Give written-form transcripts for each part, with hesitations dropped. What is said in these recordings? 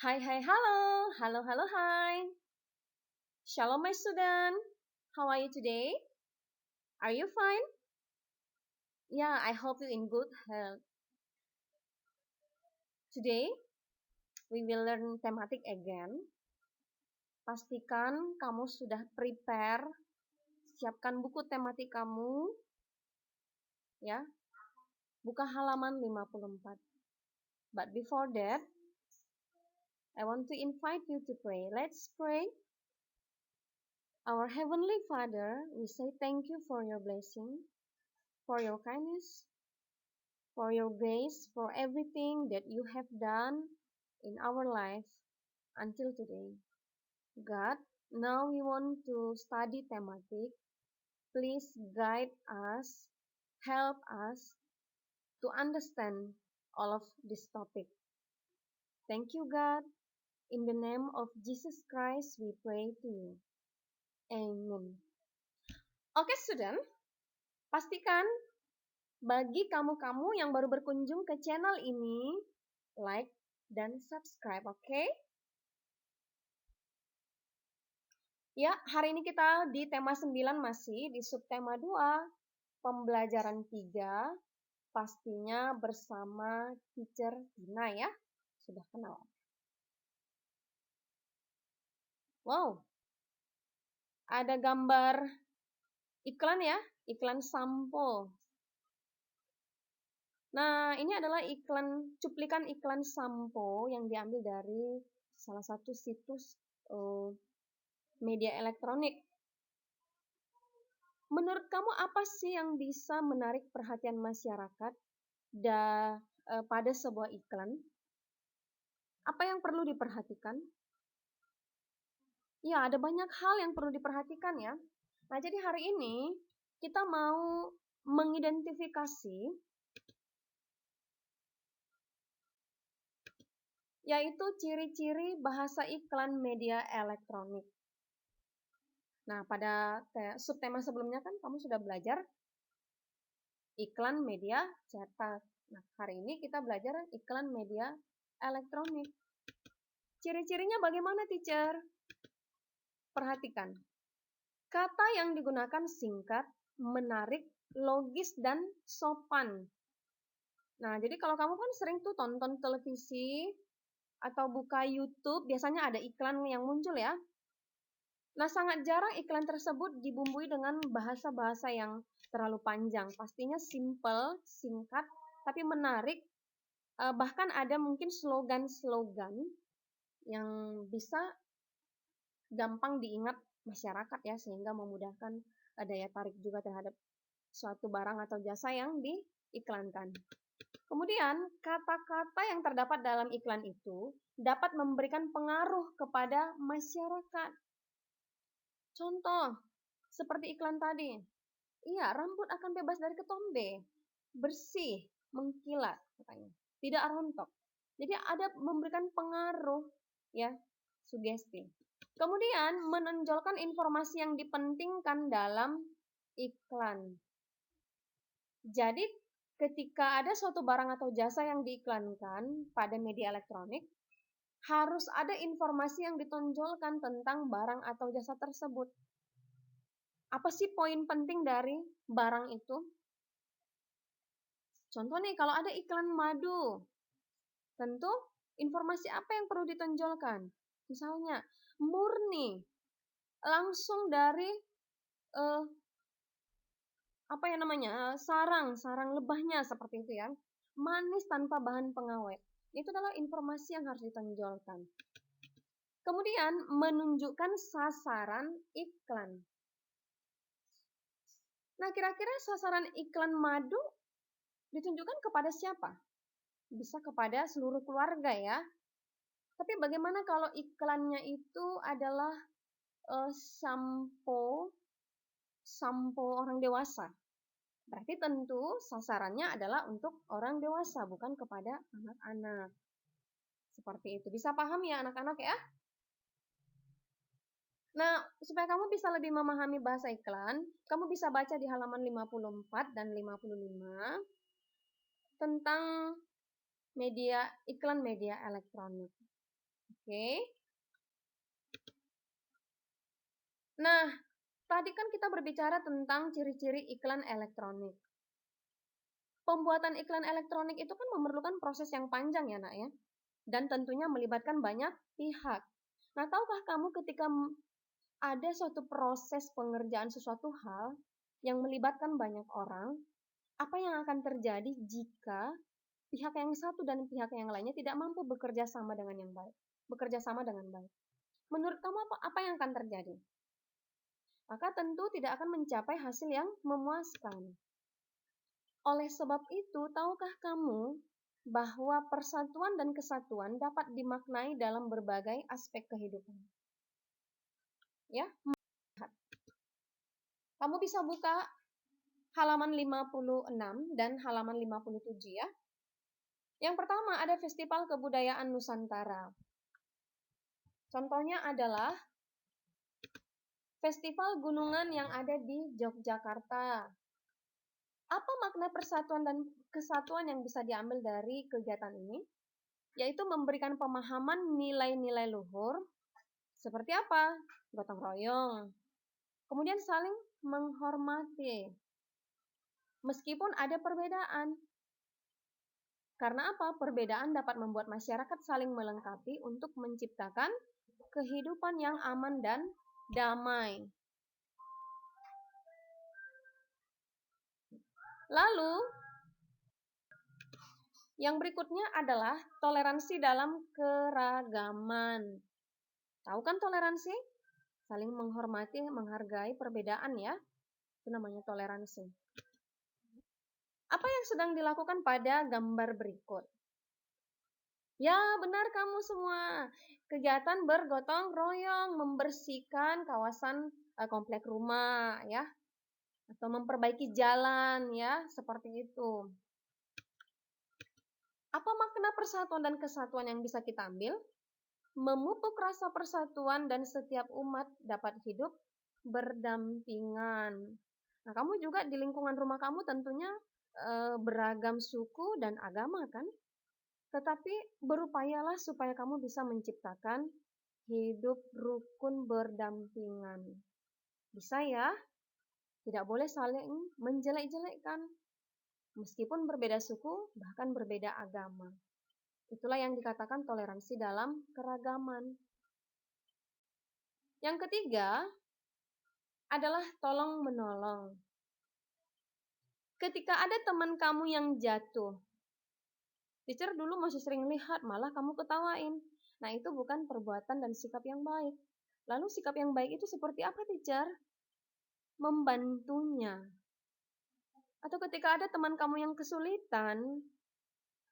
Hi, hi, hello. Hello, hello, hi. Shalom, my student. How are you today? Are you fine? Yeah, I hope you're in good health. Today, we will learn thematic again. Pastikan kamu sudah prepare, siapkan buku tematik kamu, ya. Buka halaman 54. But before that, I want to invite you to pray. Let's pray. Our Heavenly Father, we say thank you for your blessing, for your kindness, for your grace, for everything that you have done in our life until today. God, now we want to study thematic. Please guide us, help us to understand all of this topic. Thank you, God. In the name of Jesus Christ, we pray to you. Amen. Oke, student, pastikan bagi kamu-kamu yang baru berkunjung ke channel ini, like dan subscribe, oke? Ya, hari ini kita di tema 9 masih di subtema 2, pembelajaran 3, pastinya bersama teacher Tina ya. Sudah kenal. Wow, ada gambar iklan ya, iklan sampo. Nah, ini adalah cuplikan iklan sampo yang diambil dari salah satu situs media elektronik. Menurut kamu apa sih yang bisa menarik perhatian masyarakat pada sebuah iklan? Apa yang perlu diperhatikan? Ya, ada banyak hal yang perlu diperhatikan ya. Nah, jadi hari ini kita mau mengidentifikasi yaitu ciri-ciri bahasa iklan media elektronik. Nah, pada subtema sebelumnya kan kamu sudah belajar iklan media cetak. Nah, hari ini kita belajar iklan media elektronik. Ciri-cirinya bagaimana, teacher? Perhatikan. Kata yang digunakan singkat, menarik, logis, dan sopan. Nah, jadi kalau kamu kan sering tuh tonton televisi atau buka YouTube, biasanya ada iklan yang muncul ya. Nah, sangat jarang iklan tersebut dibumbui dengan bahasa-bahasa yang terlalu panjang. Pastinya simple, singkat, tapi menarik. Bahkan ada mungkin slogan-slogan yang bisa gampang diingat masyarakat ya, sehingga memudahkan daya tarik juga terhadap suatu barang atau jasa yang diiklankan. Kemudian, kata-kata yang terdapat dalam iklan itu dapat memberikan pengaruh kepada masyarakat. Contoh, seperti iklan tadi. Iya, rambut akan bebas dari ketombe. Bersih, mengkilat katanya. Tidak rontok. Jadi ada memberikan pengaruh ya, sugesti. Kemudian menonjolkan informasi yang dipentingkan dalam iklan. Jadi ketika ada suatu barang atau jasa yang diiklankan pada media elektronik, harus ada informasi yang ditonjolkan tentang barang atau jasa tersebut. Apa sih poin penting dari barang itu? Contoh nih, kalau ada iklan madu, tentu informasi apa yang perlu ditonjolkan? Misalnya, murni, langsung dari sarang lebahnya seperti itu ya. Manis tanpa bahan pengawet. Itu adalah informasi yang harus ditonjolkan. Kemudian menunjukkan sasaran iklan. Nah, kira-kira sasaran iklan madu ditunjukkan kepada siapa? Bisa kepada seluruh keluarga ya. Tapi bagaimana kalau iklannya itu adalah sampo orang dewasa? Berarti tentu sasarannya adalah untuk orang dewasa, bukan kepada anak-anak. Seperti itu. Bisa paham ya anak-anak ya? Nah, supaya kamu bisa lebih memahami bahasa iklan, kamu bisa baca di halaman 54 dan 55 tentang iklan media elektronik. Oke. Nah, tadi kan kita berbicara tentang ciri-ciri iklan elektronik. Pembuatan iklan elektronik itu kan memerlukan proses yang panjang ya, Nak ya. Dan tentunya melibatkan banyak pihak. Nah, tahukah kamu ketika ada suatu proses pengerjaan sesuatu hal yang melibatkan banyak orang, apa yang akan terjadi jika pihak yang satu dan pihak yang lainnya tidak mampu bekerja sama dengan yang baik, bekerja sama dengan baik? Menurut kamu apa yang akan terjadi? Maka tentu tidak akan mencapai hasil yang memuaskan. Oleh sebab itu, tahukah kamu bahwa persatuan dan kesatuan dapat dimaknai dalam berbagai aspek kehidupan? Ya, kamu bisa buka halaman 56 dan halaman 57 ya. Yang pertama ada Festival Kebudayaan Nusantara. Contohnya adalah Festival Gunungan yang ada di Yogyakarta. Apa makna persatuan dan kesatuan yang bisa diambil dari kegiatan ini? Yaitu memberikan pemahaman nilai-nilai luhur. Seperti apa? Gotong royong. Kemudian saling menghormati. Meskipun ada perbedaan. Karena apa? Perbedaan dapat membuat masyarakat saling melengkapi untuk menciptakan kehidupan yang aman dan damai. Lalu, yang berikutnya adalah toleransi dalam keragaman. Tahu kan toleransi? Saling menghormati, menghargai perbedaan ya. Itu namanya toleransi. Apa yang sedang dilakukan pada gambar berikut? Ya, benar kamu semua. Kegiatan bergotong royong, membersihkan kawasan komplek rumah ya. Atau memperbaiki jalan ya, seperti itu. Apa makna persatuan dan kesatuan yang bisa kita ambil? Memupuk rasa persatuan dan setiap umat dapat hidup berdampingan. Nah, kamu juga di lingkungan rumah kamu tentunya beragam suku dan agama kan? Tetapi berupayalah supaya kamu bisa menciptakan hidup rukun berdampingan. Bisa ya? Tidak boleh saling menjelek-jelekkan. Meskipun berbeda suku, bahkan berbeda agama. Itulah yang dikatakan toleransi dalam keragaman. Yang ketiga adalah tolong-menolong. Ketika ada teman kamu yang jatuh, teacher dulu masih sering lihat, malah kamu ketawain. Nah, itu bukan perbuatan dan sikap yang baik. Lalu sikap yang baik itu seperti apa, teacher? Membantunya. Atau ketika ada teman kamu yang kesulitan,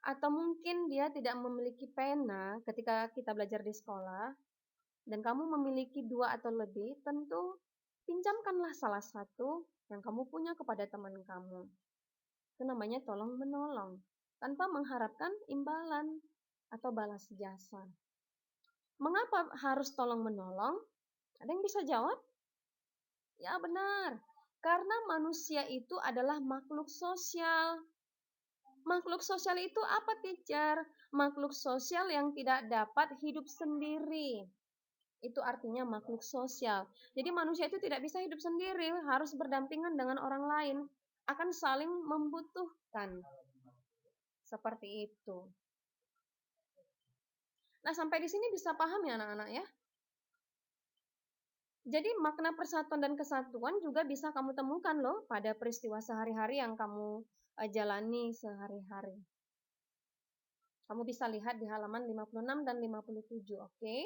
atau mungkin dia tidak memiliki pena ketika kita belajar di sekolah, dan kamu memiliki 2 atau lebih, tentu pinjamkanlah salah satu yang kamu punya kepada teman kamu. Itu namanya tolong-menolong, tanpa mengharapkan imbalan atau balas jasa. Mengapa harus tolong-menolong? Ada yang bisa jawab? Ya benar, karena manusia itu adalah makhluk sosial. Makhluk sosial itu apa, teacher? Makhluk sosial yang tidak dapat hidup sendiri. Itu artinya makhluk sosial. Jadi manusia itu tidak bisa hidup sendiri, harus berdampingan dengan orang lain, akan saling membutuhkan. Seperti itu. Nah, sampai di sini bisa paham ya anak-anak ya? Jadi makna persatuan dan kesatuan juga bisa kamu temukan loh pada peristiwa sehari-hari yang kamu jalani sehari-hari. Kamu bisa lihat di halaman 56 dan 57, oke?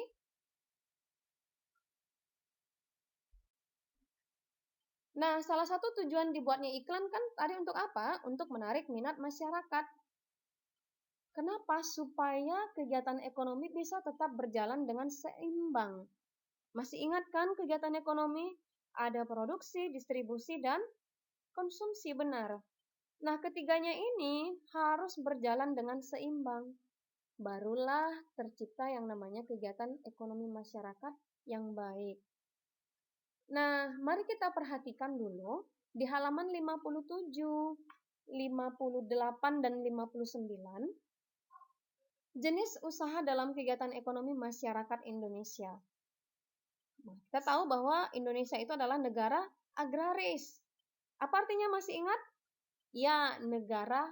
Nah, salah satu tujuan dibuatnya iklan kan tadi untuk apa? Untuk menarik minat masyarakat. Kenapa? Supaya kegiatan ekonomi bisa tetap berjalan dengan seimbang. Masih ingat kan kegiatan ekonomi? Ada produksi, distribusi, dan konsumsi, benar. Nah, ketiganya ini harus berjalan dengan seimbang. Barulah tercipta yang namanya kegiatan ekonomi masyarakat yang baik. Nah, mari kita perhatikan dulu di halaman 57, 58, dan 59. Jenis usaha dalam kegiatan ekonomi masyarakat Indonesia. Nah, kita tahu bahwa Indonesia itu adalah negara agraris. Apa artinya, masih ingat? Ya, negara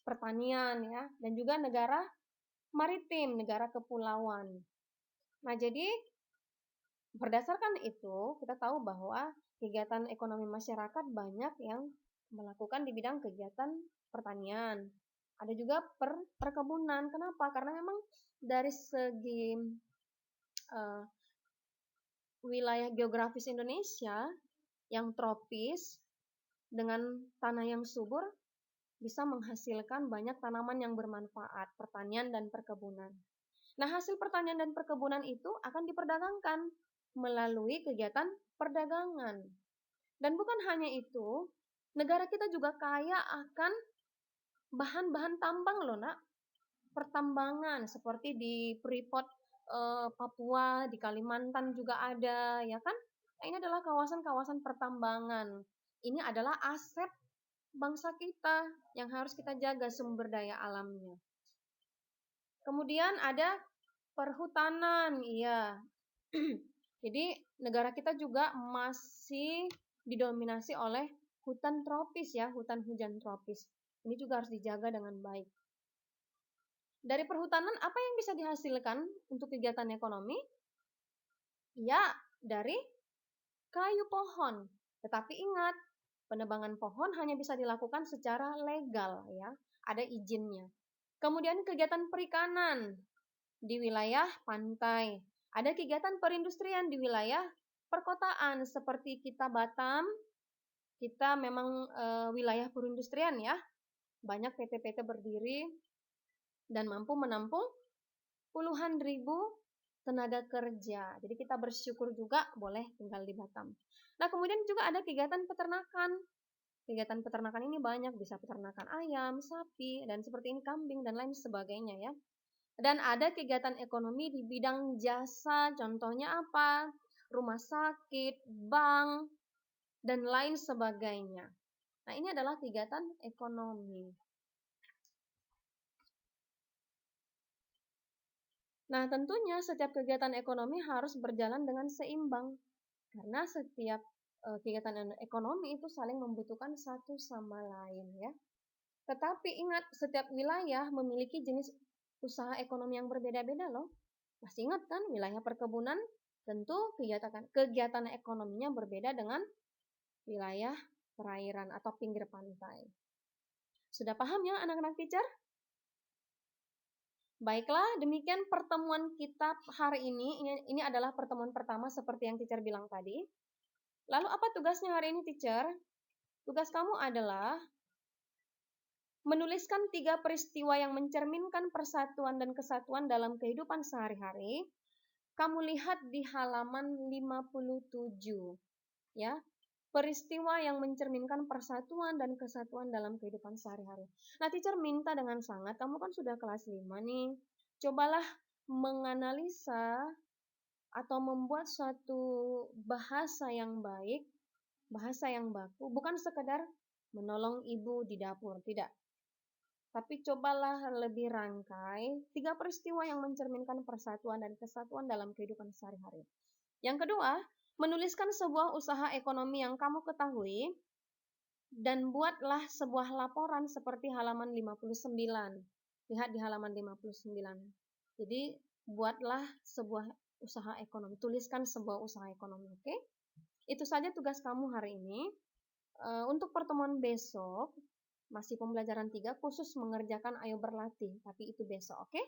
pertanian ya, dan juga negara maritim, negara kepulauan. Nah, jadi berdasarkan itu, kita tahu bahwa kegiatan ekonomi masyarakat banyak yang melakukan di bidang kegiatan pertanian. Ada juga perkebunan. Kenapa? Karena memang dari segi wilayah geografis Indonesia yang tropis dengan tanah yang subur bisa menghasilkan banyak tanaman yang bermanfaat, pertanian dan perkebunan. Nah, hasil pertanian dan perkebunan itu akan diperdagangkan melalui kegiatan perdagangan. Dan bukan hanya itu, negara kita juga kaya akan bahan-bahan tambang loh, Nak. Pertambangan seperti di Freeport Papua, di Kalimantan juga ada, ya kan? Nah, ini adalah kawasan-kawasan pertambangan. Ini adalah aset bangsa kita yang harus kita jaga sumber daya alamnya. Kemudian ada perhutanan, iya. Jadi negara kita juga masih didominasi oleh hutan tropis ya, hutan hujan tropis. Ini juga harus dijaga dengan baik. Dari perhutanan apa yang bisa dihasilkan untuk kegiatan ekonomi? Ya, dari kayu pohon. Tetapi ingat, penebangan pohon hanya bisa dilakukan secara legal ya, ada izinnya. Kemudian kegiatan perikanan di wilayah pantai. Ada kegiatan perindustrian di wilayah perkotaan seperti kita Batam, kita memang wilayah perindustrian ya. Banyak PT-PT berdiri dan mampu menampung puluhan ribu tenaga kerja. Jadi kita bersyukur juga boleh tinggal di Batam. Nah, kemudian juga ada kegiatan peternakan. Kegiatan peternakan ini banyak, bisa peternakan ayam, sapi, dan seperti ini kambing dan lain sebagainya ya. Dan ada kegiatan ekonomi di bidang jasa, contohnya apa? Rumah sakit, bank, dan lain sebagainya. Nah, ini adalah kegiatan ekonomi. Nah, tentunya setiap kegiatan ekonomi harus berjalan dengan seimbang. Karena setiap kegiatan ekonomi itu saling membutuhkan satu sama lain ya. Tetapi ingat, setiap wilayah memiliki jenis usaha ekonomi yang berbeda-beda loh. Masih ingat kan, wilayah perkebunan tentu kegiatan ekonominya berbeda dengan wilayah perairan atau pinggir pantai. Sudah paham ya anak-anak teacher? Baiklah, demikian pertemuan kita hari ini. Ini adalah pertemuan pertama seperti yang teacher bilang tadi. Lalu apa tugasnya hari ini teacher? Tugas kamu adalah menuliskan 3 peristiwa yang mencerminkan persatuan dan kesatuan dalam kehidupan sehari-hari. Kamu lihat di halaman 57. Ya, peristiwa yang mencerminkan persatuan dan kesatuan dalam kehidupan sehari-hari. Nah, teacher minta dengan sangat, kamu kan sudah kelas 5 nih. Cobalah menganalisa atau membuat suatu bahasa yang baik, bahasa yang baku, bukan sekedar menolong ibu di dapur, tidak. Tapi cobalah lebih rangkai 3 peristiwa yang mencerminkan persatuan dan kesatuan dalam kehidupan sehari-hari. Yang kedua, menuliskan sebuah usaha ekonomi yang kamu ketahui dan buatlah sebuah laporan seperti halaman 59. Lihat di halaman 59. Jadi, buatlah sebuah usaha ekonomi, tuliskan sebuah usaha ekonomi, oke? Itu saja tugas kamu hari ini. Untuk pertemuan besok, masih pembelajaran 3 khusus mengerjakan ayo berlatih, tapi itu besok, oke?